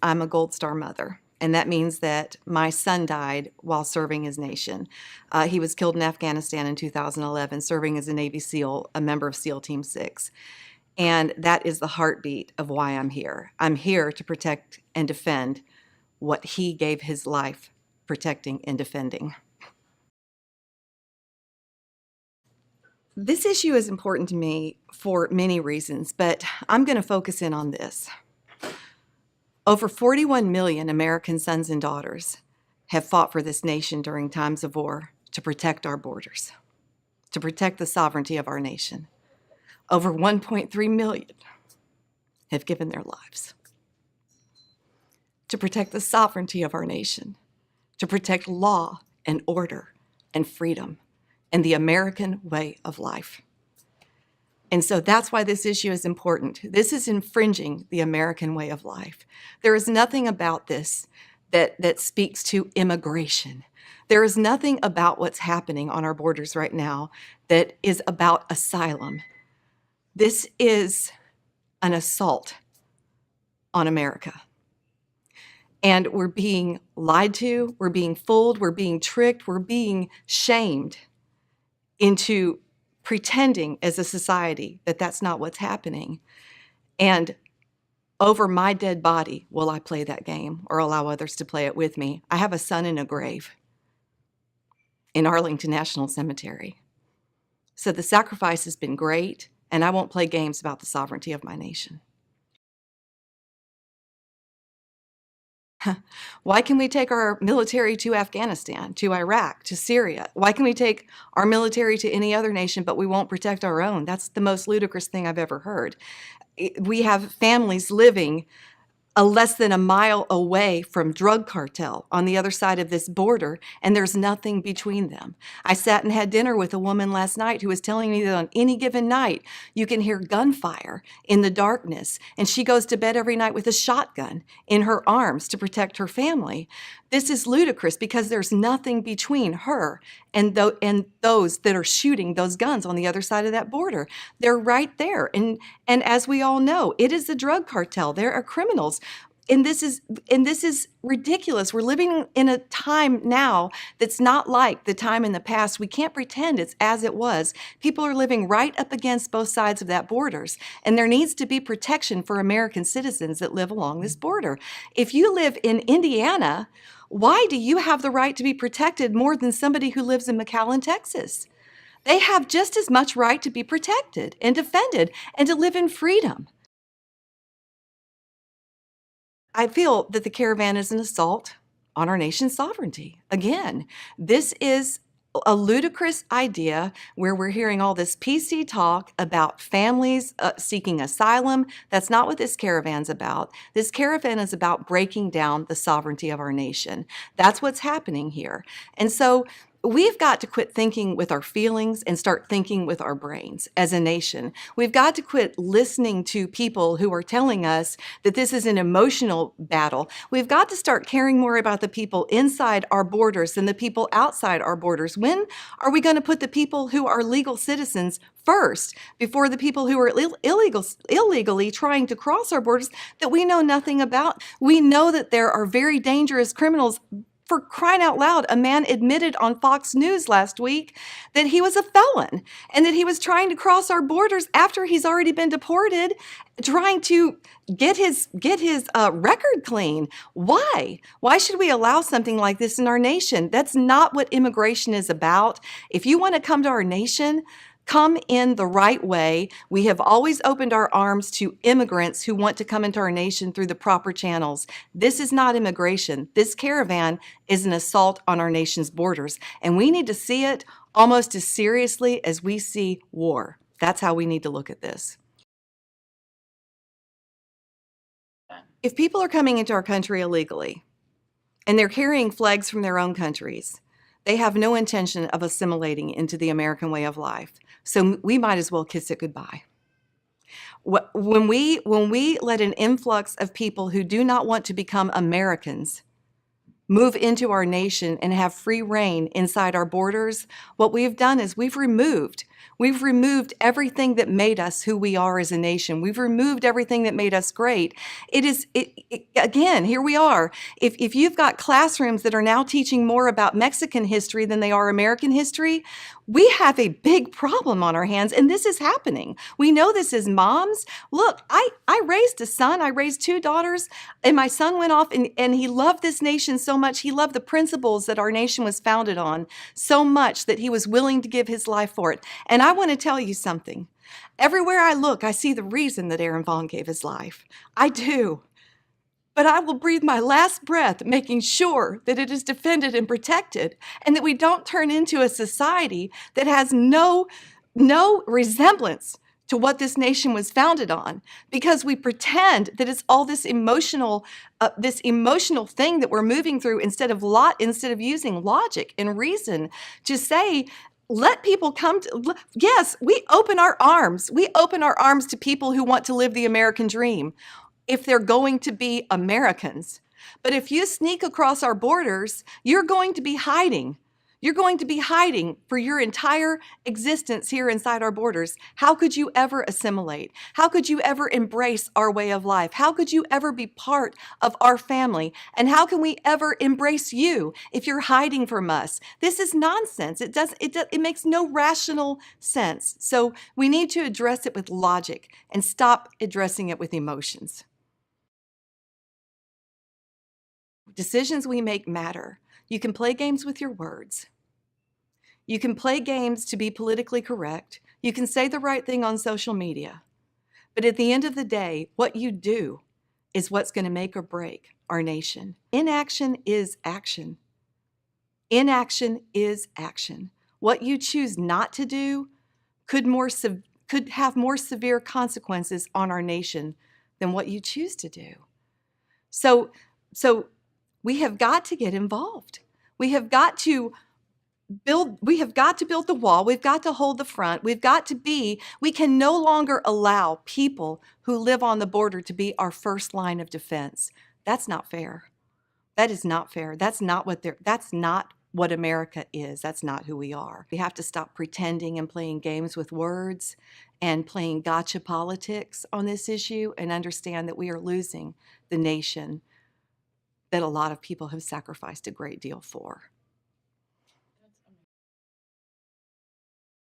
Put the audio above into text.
I'm a Gold Star mother, and that means that my son died while serving his nation. He was killed in Afghanistan in 2011, serving as a Navy SEAL, a member of SEAL Team 6. And that is the heartbeat of why I'm here. I'm here to protect and defend what he gave his life protecting and defending. This issue is important to me for many reasons, but I'm going to focus in on this. Over 41 million American sons and daughters have fought for this nation during times of war to protect our borders, to protect the sovereignty of our nation. Over 1.3 million have given their lives to protect the sovereignty of our nation, to protect law and order and freedom and the American way of life. And so that's why this issue is important. This is infringing the American way of life. There is nothing about this that speaks to immigration. There is nothing about what's happening on our borders right now that is about asylum. This is an assault on America. And we're being lied to, we're being fooled, we're being tricked, we're being shamed into pretending as a society that that's not what's happening. And over my dead body will I play that game or allow others to play it with me. I have a son in a grave in Arlington National Cemetery. So the sacrifice has been great, and I won't play games about the sovereignty of my nation. Why can we take our military to Afghanistan, to Iraq, to Syria? Why can we take our military to any other nation, but we won't protect our own? That's the most ludicrous thing I've ever heard. We have families living less than a mile away from drug cartel on the other side of this border, and there's nothing between them. I sat and had dinner with a woman last night who was telling me that on any given night, you can hear gunfire in the darkness, and she goes to bed every night with a shotgun in her arms to protect her family. This is ludicrous because there's nothing between her and those that are shooting those guns on the other side of that border. They're right there. And as we all know, it is the drug cartel. There are criminals. And this is ridiculous. We're living in a time now that's not like the time in the past. We can't pretend it's as it was. People are living right up against both sides of that borders, and there needs to be protection for American citizens that live along this border. If you live in Indiana, why do you have the right to be protected more than somebody who lives in McAllen, Texas? They have just as much right to be protected and defended and to live in freedom. I feel that the Caravan is an assault on our nation's sovereignty. Again, this is a ludicrous idea where we're hearing all this PC talk about families seeking asylum. That's not what this caravan's about. This caravan is about breaking down the sovereignty of our nation. That's what's happening here. And so we've got to quit thinking with our feelings and start thinking with our brains as a nation. We've got to quit listening to people who are telling us that this is an emotional battle. We've got to start caring more about the people inside our borders than the people outside our borders. When are we going to put the people who are legal citizens first before the people who are illegally trying to cross our borders that we know nothing about? We know that there are very dangerous criminals. For crying out loud, a man admitted on Fox News last week that he was a felon and that he was trying to cross our borders after he's already been deported, trying to get his record clean. Why? Why should we allow something like this in our nation? That's not what immigration is about. If you want to come to our nation, come in the right way. We have always opened our arms to immigrants who want to come into our nation through the proper channels. This is not immigration. This caravan is an assault on our nation's borders, and we need to see it almost as seriously as we see war. That's how we need to look at this. If people are coming into our country illegally, and they're carrying flags from their own countries, they have no intention of assimilating into the American way of life. So we might as well kiss it goodbye. When we let an influx of people who do not want to become Americans move into our nation and have free reign inside our borders, what we've done is we've removed We've removed everything that made us who we are as a nation. We've removed everything that made us great. Again, here we are. If you've got classrooms that are now teaching more about Mexican history than they are American history, we have a big problem on our hands, and this is happening. We know this as moms. Look, I raised a son. I raised two daughters, and my son went off and he loved this nation so much. He loved the principles that our nation was founded on so much that he was willing to give his life for it. And I want to tell you something. Everywhere I look, I see the reason that Aaron Vaughn gave his life. I do. But I will breathe my last breath making sure that it is defended and protected, and that we don't turn into a society that has no resemblance to what this nation was founded on, because we pretend that it's all this emotional thing that we're moving through instead of using logic and reason to say, let people come to, yes, we open our arms. We open our arms to people who want to live the American dream if they're going to be Americans. But if you sneak across our borders, you're going to be hiding. You're going to be hiding for your entire existence here inside our borders. How could you ever assimilate? How could you ever embrace our way of life? How could you ever be part of our family? And how can we ever embrace you if you're hiding from us? This is nonsense. It makes no rational sense. So we need to address it with logic and stop addressing it with emotions. Decisions we make matter. You can play games with your words. You can play games to be politically correct. You can say the right thing on social media. But at the end of the day, what you do is what's going to make or break our nation. Inaction is action. Inaction is action. What you choose not to do could have more severe consequences on our nation than what you choose to do. So we have got to get involved. We have got to build the wall. We've got to hold the front. We can no longer allow people who live on the border to be our first line of defense. That's not fair. That is not fair. That's not what America is. That's not who we are. We have to stop pretending and playing games with words and playing gotcha politics on this issue and understand that we are losing the nation that a lot of people have sacrificed a great deal for.